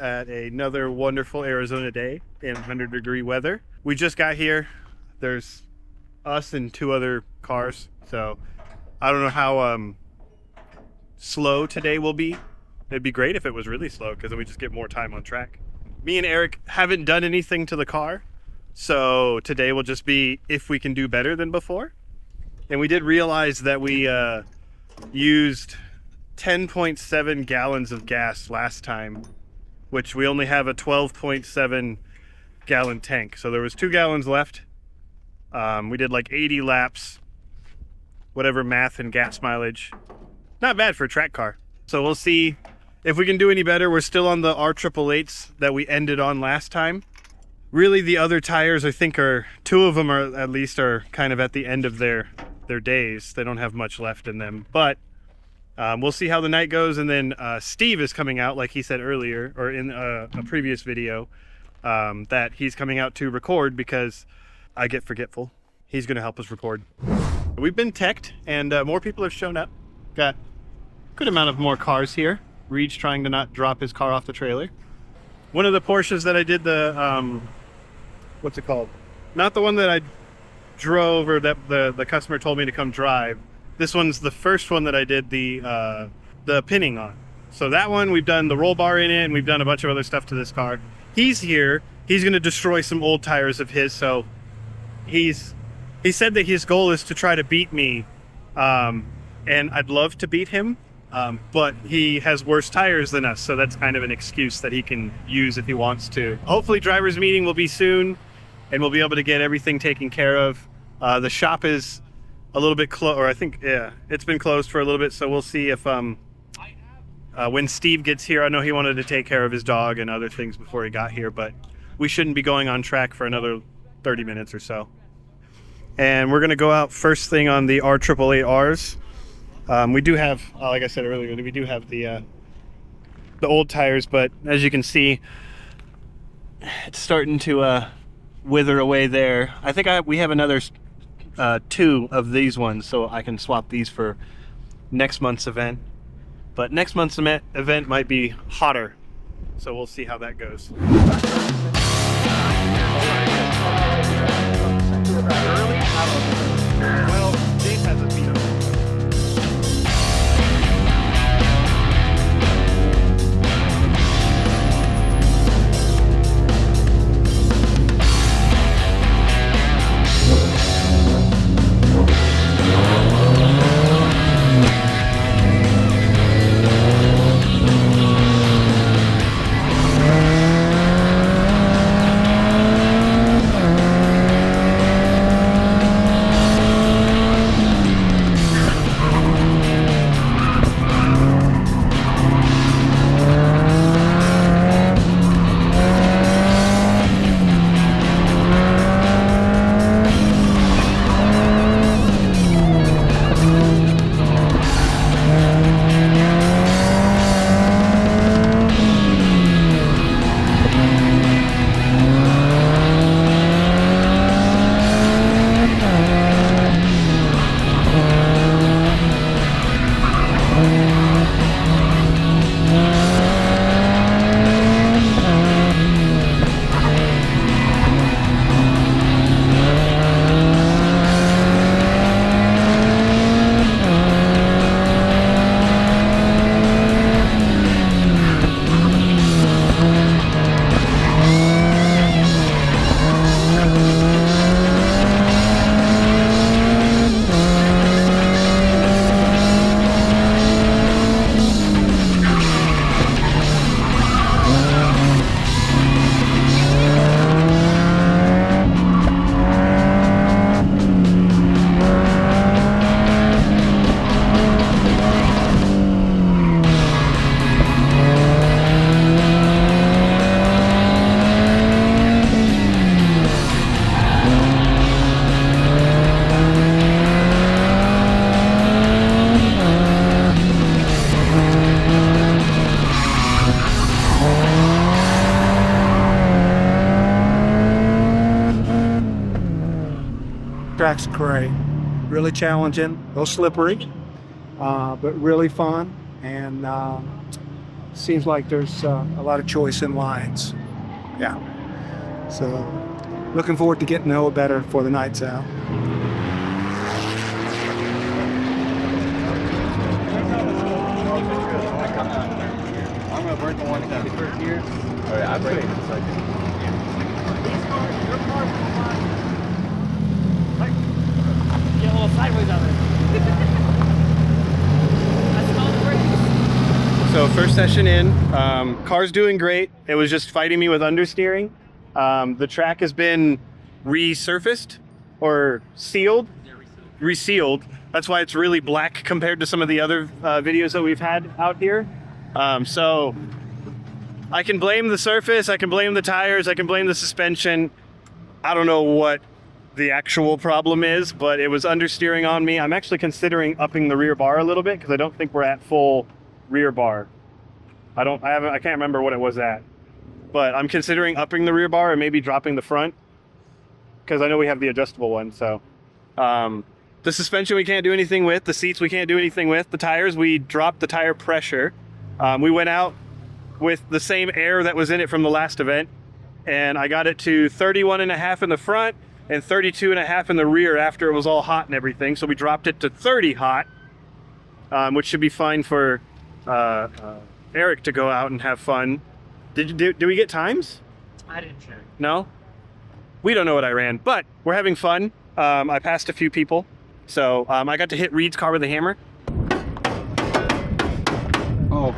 at another wonderful Arizona day in 100-degree weather. We just got here. There's us and 2 other cars, so I don't know how slow today will be. It'd be great if it was really slow because then we just get more time on track. Me and Eric haven't done anything to the car, so today will just be if we can do better than before. And we did realize that we used 10.7 gallons of gas last time, which we only have a 12.7 gallon tank. So there was 2 gallons left. We did like 80 laps, whatever math and gas mileage. Not bad for a track car. So we'll see if we can do any better. We're still on the R888s that we ended on last time. Really, the other tires, I think, are 2 of them are at least are kind of at the end of their days. They don't have much left in them, but we'll see how the night goes. And then Steve is coming out, like he said earlier, or in a previous video, that he's coming out to record because I get forgetful. He's going to help us record. We've been teched, and more people have shown up. Got a good amount of more cars here. Reed's trying to not drop his car off the trailer. One of the Porsches that I did the, what's it called? Not the one that I drove or that the customer told me to come drive. This one's the first one that I did the pinning on. So that one, we've done the roll bar in it, and we've done a bunch of other stuff to this car. He's here. He's going to destroy some old tires of his. So he said that his goal is to try to beat me, and I'd love to beat him. But he has worse tires than us, so that's kind of an excuse that he can use if he wants to. Hopefully driver's meeting will be soon, and we'll be able to get everything taken care of. The shop is a little bit closed, or I think, yeah, it's been closed for a little bit, so we'll see if when Steve gets here. I know he wanted to take care of his dog and other things before he got here, but we shouldn't be going on track for another 30 minutes or so. And we're going to go out first thing on the R888Rs. We do have, like I said earlier, we do have the old tires, but as you can see, it's starting to wither away there. I think we have another 2 of these ones, so I can swap these for next month's event. But next month's event might be hotter, so we'll see how that goes. Well, Dave has a beat up. Track's great, really challenging, a little slippery, but really fun. And seems like there's a lot of choice in lines. Yeah. So looking forward to getting to know it better for the nights out. I'm gonna burn the one that first here. All right, I'm ready in a second. Get a little sideways on it. I smell the brakes. So first session in, car's doing great. It was just fighting me with understeering. The track has been resurfaced or sealed, resealed. That's why it's really black compared to some of the other videos that we've had out here. So I can blame the surface, I can blame the tires, I can blame the suspension. I don't know what the actual problem is, but it was understeering on me. I'm actually considering upping the rear bar a little bit because I don't think we're at full rear bar. I can't remember what it was at, but I'm considering upping the rear bar and maybe dropping the front because I know we have the adjustable one. So the suspension we can't do anything with, the seats we can't do anything with, the tires we dropped the tire pressure. We went out with the same air that was in it from the last event, and I got it to 31.5 in the front and 32.5 in the rear after it was all hot and everything. So we dropped it to 30 hot, which should be fine for Eric to go out and have fun. Did we get times? I didn't check. No? We don't know what I ran, but we're having fun. I passed a few people. So I got to hit Reed's car with a hammer. Oh,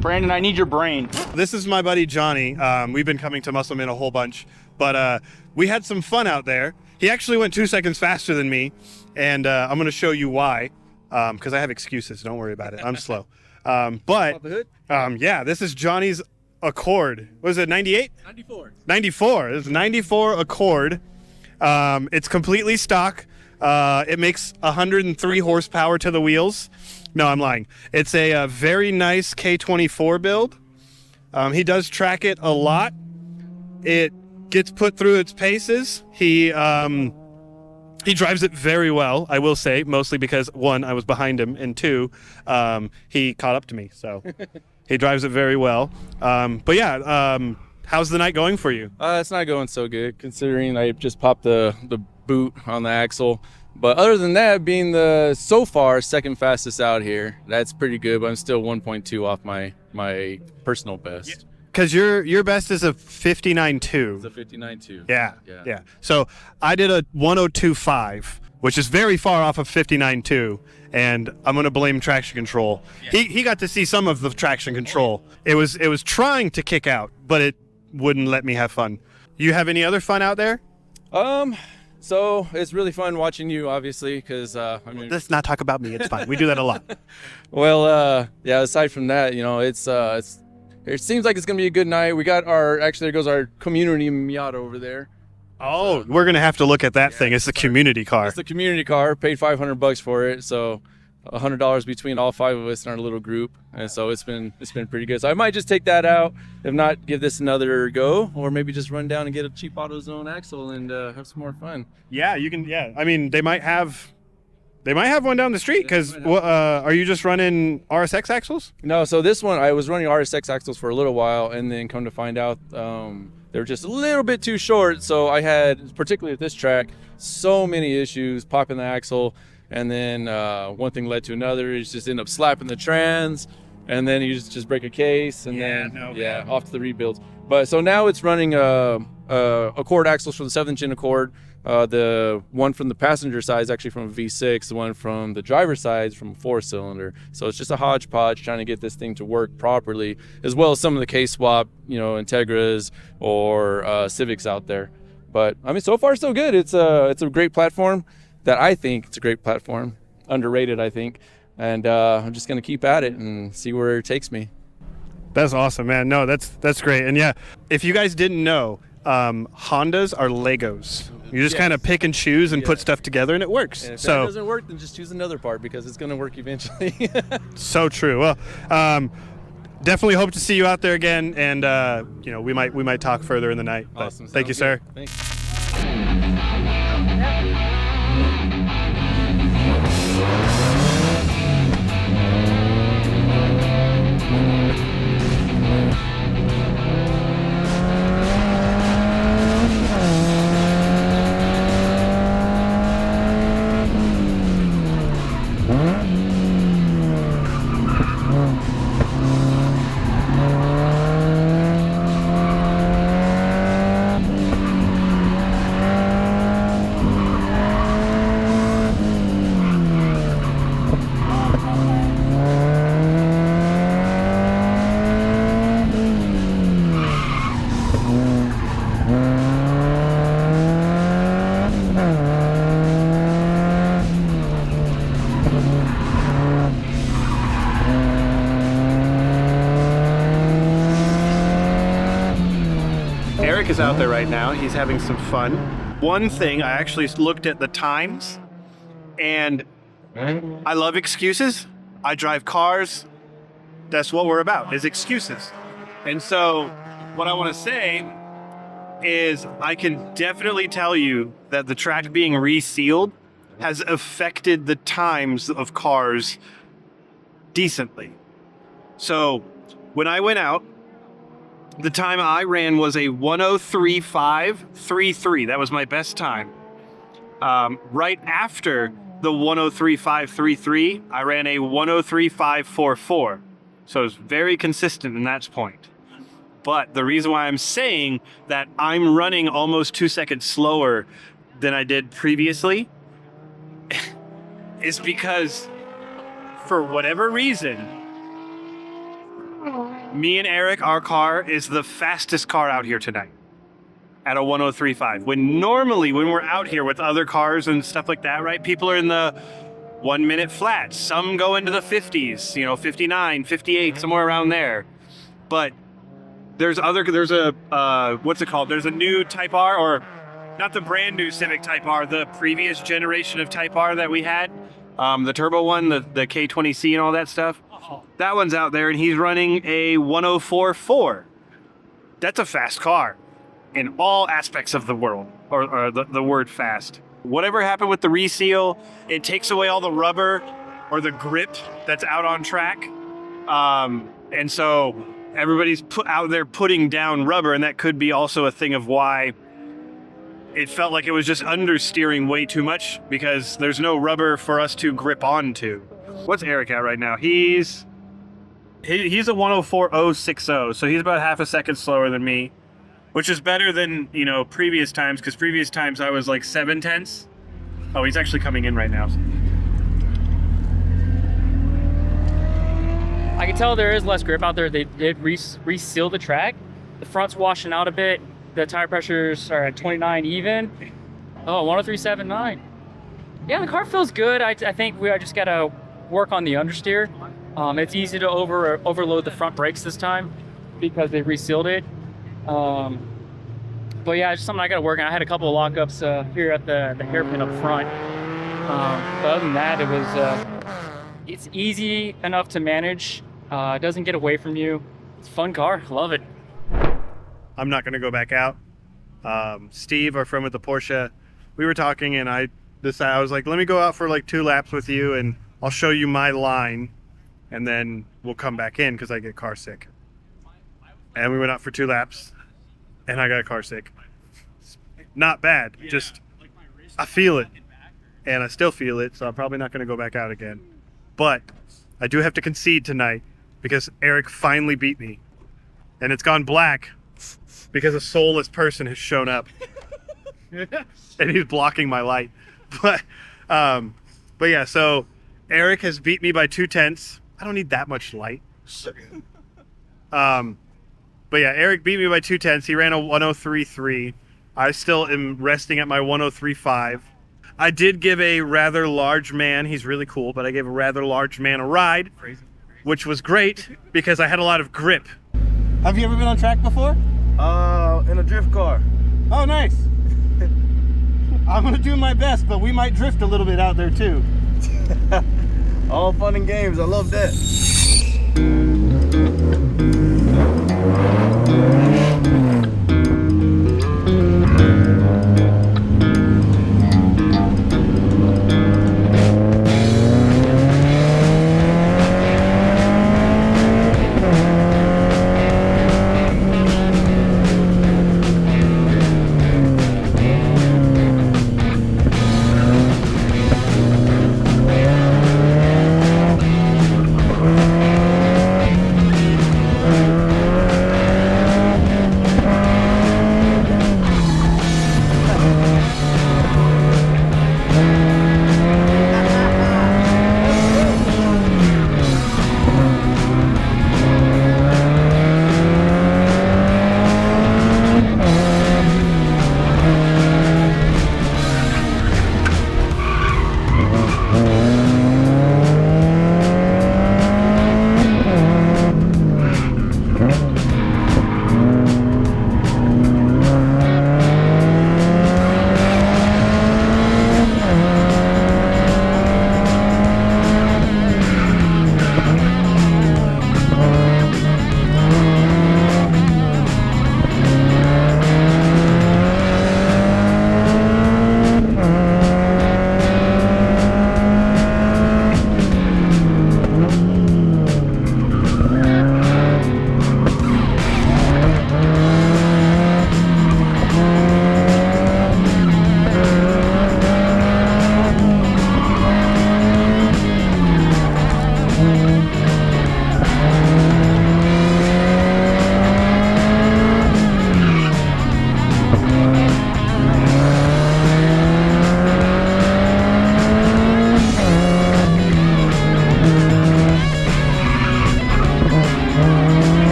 Brandon, I need your brain. This is my buddy Johnny. We've been coming to Musselman a whole bunch, but we had some fun out there. He actually went 2 seconds faster than me, and I'm going to show you why, because I have excuses. Don't worry about it. I'm slow. Yeah, this is Johnny's Accord. Was it 98? 94. 94. This is 94 Accord. It's completely stock. It makes 103 horsepower to the wheels. No, I'm lying. It's a very nice K24 build. He does track it a lot. It gets put through its paces. He drives it very well, I will say, mostly because, one, I was behind him, and two, he caught up to me. So he drives it very well. But yeah, how's the night going for you? It's not going so good considering I just popped the boot on the axle. But other than that, being the so far second fastest out here, that's pretty good. But I'm still 1.2 off my personal best. Because your best is a 59.2. It's a 59.2. Yeah. So I did a 102.5, which is very far off of 59.2, and I'm gonna blame traction control. Yeah. He got to see some of the traction control. It was trying to kick out, but it wouldn't let me have fun. You have any other fun out there? So it's really fun watching you, obviously, because let's not talk about me. It's fine. We do that a lot. Well, yeah. Aside from that, it seems like it's gonna be a good night. We got there goes our community Miata over there. Oh, we're gonna have to look at that thing. It's the community car. It's the community car. Paid $500 for it, so $100 between all 5 of us in our little group, and so it's been pretty good. So I might just take that out, if not give this another go, or maybe just run down and get a cheap AutoZone axle and have some more fun. Yeah, you can. Yeah, I mean they might have one down the street because are you just running RSX axles? No, so this one I was running RSX axles for a little while, and then come to find out they're just a little bit too short. So I had, particularly at this track, so many issues popping the axle. And then one thing led to another. You just end up slapping the trans, and then you just break a case, and off to the rebuilds. But so now it's running Accord axles from the 7-inch Accord. The one from the passenger side is actually from a V6. The one from the driver's side is from a 4-cylinder. So it's just a hodgepodge trying to get this thing to work properly, as well as some of the case swap, Integras or Civics out there. But I mean, so far so good. It's a great platform. That I think it's a great platform, underrated I think, and I'm just gonna keep at it and see where it takes me. That's awesome, man. No, that's great. And yeah, if you guys didn't know, Hondas are Legos. You just kind of pick and choose and put stuff together, and it works. And if that doesn't work, then just choose another part because it's gonna work eventually. So true. Well, definitely hope to see you out there again, and we might talk further in the night. Awesome. Thank you, sir. Thanks. is out there right now. He's having some fun. One thing, I actually looked at the times, and I love excuses. I drive cars. That's what we're about, is excuses. And so what I want to say is I can definitely tell you that the track being resealed has affected the times of cars decently. So when I went out, the time I ran was a 103.533. That was my best time. Right after the 103.533, I ran a 103.544. So it was very consistent in that point. But the reason why I'm saying that I'm running almost 2 seconds slower than I did previously is because, for whatever reason, me and Eric, our car is the fastest car out here tonight at a 103.5. When normally, when we're out here with other cars and stuff like that, right, people are in the 1 minute flats. Some go into the 50s, 59, 58, somewhere around there. But there's a what's it called? There's a new Type R, or not the brand new Civic Type R, the previous generation of Type R that we had, the turbo one, the K20C and all that stuff. That one's out there, and he's running a 104.4. That's a fast car in all aspects of the world, or the word fast. Whatever happened with the reseal, it takes away all the rubber or the grip that's out on track. And so everybody's out there putting down rubber, and that could be also a thing of why it felt like it was just understeering way too much, because there's no rubber for us to grip onto. What's Eric at right now? He's a 104.060, so he's about half a second slower than me, which is better than, previous times, because previous times I was like 7/10. Oh, he's actually coming in right now. I can tell there is less grip out there. They did reseal the track. The front's washing out a bit. The tire pressures are at 29 even. Oh, 103.79. Yeah, the car feels good. I think we just gotta work on the understeer. It's easy to overload the front brakes this time because they resealed it. But yeah, it's something I gotta work on. I had a couple of lockups here at the hairpin up front. But other than that, it's easy enough to manage. It doesn't get away from you. It's a fun car. Love it. I'm not going to go back out. Steve, our friend with the Porsche, we were talking, and I decided, I was like, let me go out for like 2 laps with you, and I'll show you my line, and then we'll come back in because I get car sick. And we went out for 2 laps, and I got car sick. Not bad, just I feel it, and I still feel it, so I'm probably not going to go back out again. But I do have to concede tonight because Eric finally beat me, and it's gone black because a soulless person has shown up and he's blocking my light. But yeah, so Eric has beat me by 2/10. I don't need that much light. But yeah, Eric beat me by 2/10. He ran a 103.3. I still am resting at my 103.5. I did give a rather large man, he's really cool, but I gave a rather large man a ride, which was great because I had a lot of grip. Have you ever been on track before? In a drift car. Oh, nice. I'm gonna do my best, but we might drift a little bit out there too. All fun and games. I love that.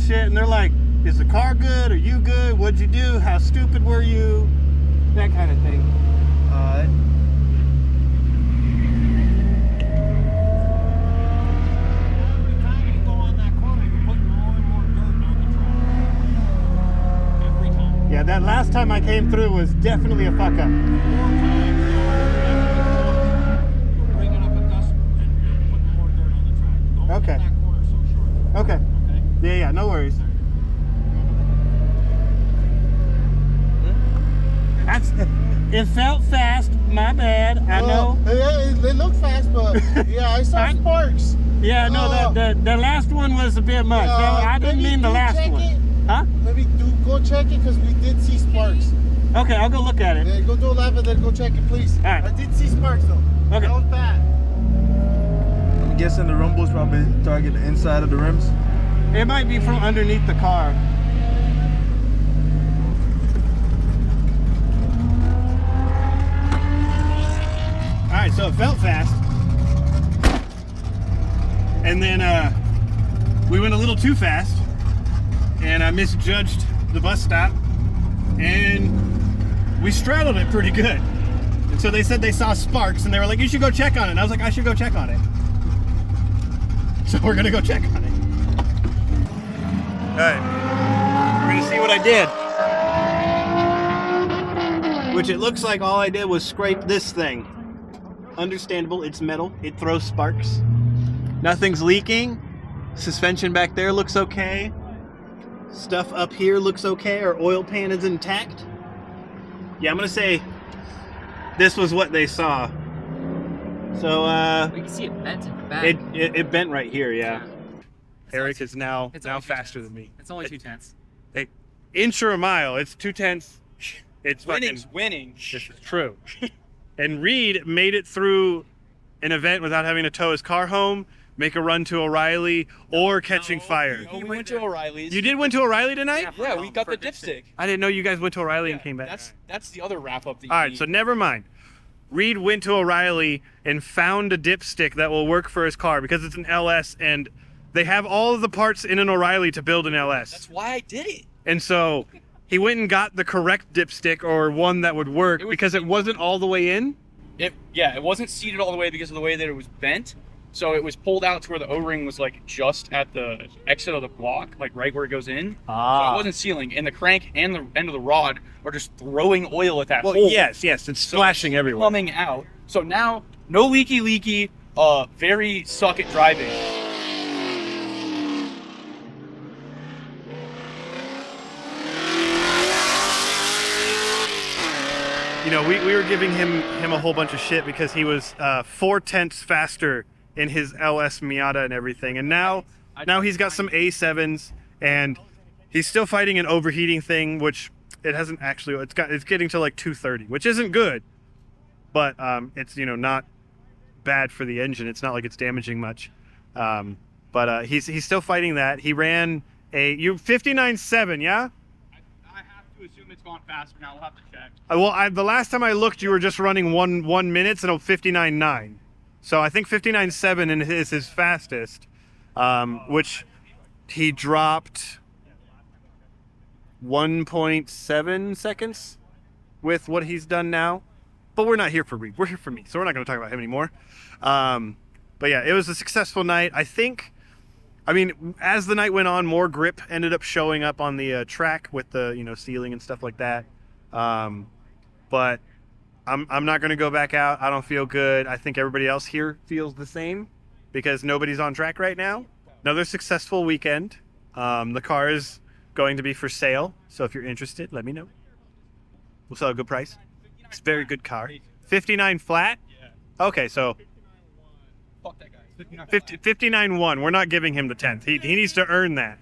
shit, and they're like, is the car good? Are you good? What'd you do? How stupid were you? That kind of thing. Alright. Every time you go on that corner, you're putting more and more dirt on the track. Every time. Yeah, that last time I came through was definitely a fuck up. 4 times you're bringing up a dust and putting more dirt on the track. Don't Okay. make that corner so short. Okay. Yeah, yeah, no worries. That's. It felt fast. My bad. I know. Yeah, it looked fast, but yeah, I saw sparks. Yeah, no. The last one was a bit much. No, I didn't mean the last one. Huh? Maybe go check it because we did see sparks. Okay, I'll go look at it. Yeah, go do a lap and then go check it, please. All right. I did see sparks though. Okay. That was bad. I'm guessing the rumbles probably target the inside of the rims. It might be from underneath the car. All right, so it felt fast. And then we went a little too fast, and I misjudged the bus stop, and we straddled it pretty good. And so they said they saw sparks, and they were like, you should go check on it. And I was like, I should go check on it. So we're gonna go check on it. All right, we're gonna see what I did. Which it looks like all I did was scrape this thing. Understandable, it's metal, it throws sparks. Nothing's leaking. Suspension back there looks okay. Stuff up here looks okay. Our oil pan is intact. Yeah, I'm gonna say this was what they saw. So We can see it bent in the back. it bent right here, yeah. Eric is now It's only faster 2/10. than me. It's only 2/10. Hey, inch or a mile, it's 2/10. It's fucking, winning. this is true. And Reed made it through an event without having to tow his car home, make a run to O'Reilly, or catching fire. We went to O'Reilly's. You did went to O'Reilly tonight? Yeah, we got the dipstick. I didn't know you guys went to O'Reilly and came back. That's the other wrap up. All right, so never mind. Reed went to O'Reilly and found a dipstick that will work for his car because it's an LS and they have all of the parts in an O'Reilly to build an LS. That's why I did it. And so he went and got the correct dipstick or one that would work because it wasn't all the way in. It wasn't seated all the way because of the way that it was bent. So it was pulled out to where the O-ring was like just at the exit of the block, like right where it goes in. So it wasn't sealing, and the crank and the end of the rod are just throwing oil at that Well, hole. yes, it's splashing everywhere. Coming out. So now no leaky, very suck at driving. You know, we were giving him a whole bunch of shit because he was 4/10 faster in his LS Miata and everything, and now he's got some A7s and he's still fighting an overheating thing, which it hasn't actually. It's getting to like 230, which isn't good, but it's not bad for the engine. It's not like it's damaging much, but he's still fighting that. He ran a 59.7, yeah. I have to assume it's gone faster now. We'll have to check. Well, the last time I looked, you were just running 1 minute and a 59.9. So I think 59.7 is his fastest, which he dropped 1.7 seconds with what he's done now. But we're not here for Reed. We're here for me, so we're not going to talk about him anymore. But yeah, it was a successful night. I mean, as the night went on, more grip ended up showing up on the track with the sealing and stuff like that. But I'm not going to go back out. I don't feel good. I think everybody else here feels the same because nobody's on track right now. Another successful weekend. The car is going to be for sale, so if you're interested, let me know. We'll sell a good price. It's a very good car. 59 flat? Yeah. Okay, so Fuck that guy. 59.1. We're not giving him the 10th. He needs to earn that.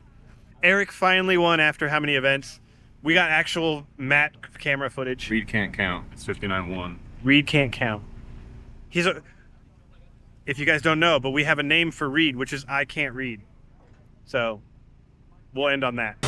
Eric finally won after how many events? We got actual matte camera footage. Reed can't count. It's 59-1. Reed can't count. If you guys don't know, but we have a name for Reed, which is I can't read. So we'll end on that.